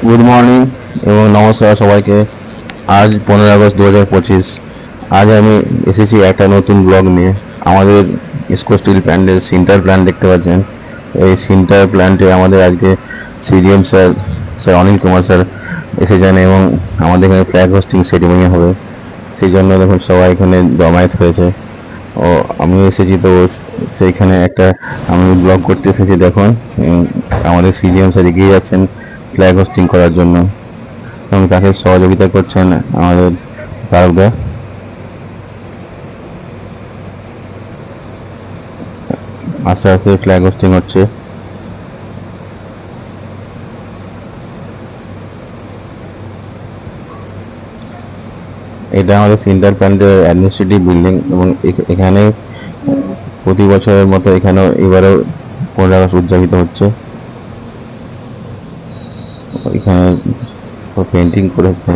Good morning এবং নমস্কার সবাইকে। আজ 15 আগস্ট 2025। আজ আমি এসেছি একটা নতুন ব্লগ নিয়ে। আমাদের ইসকো স্টিল প্ল্যান্টের সিন্টার প্ল্যান্ট দেখতে পাচ্ছেন। এই সিন্টার প্ল্যান্টে আমাদের আজকে CGM sir sir Anil Kumar sir এসেছেন এবং আমাদের এখানে ফ্ল্যাগ হোস্টিং সেরিমনি হবে। সেই জন্য দেখুন সবাই এখানে জমায়েত হয়েছে। ও আমিও এসেছি, তো সেইখানে একটা আমি ব্লগ করতে এসেছি। দেখুন আমাদের সিজিএম স্যার এগিয়ে যাচ্ছেন ফ্ল্যাগ হোস্টিং করার জন্য এবং তাকে সহযোগিতা করছেন আমাদের তারকদা। আস্তে আস্তে ফ্ল্যাগ হোস্টিং হচ্ছে। এটা আমাদের সিন্টার প্ল্যান্টের অ্যাডমিনিস্ট্রেটিভ বিল্ডিং এবং এখানে প্রতি বছরের মতো এখানেও এবারেও 15 আগস্ট উদযাপিত হচ্ছে। এখানে পেন্টিং করেছে।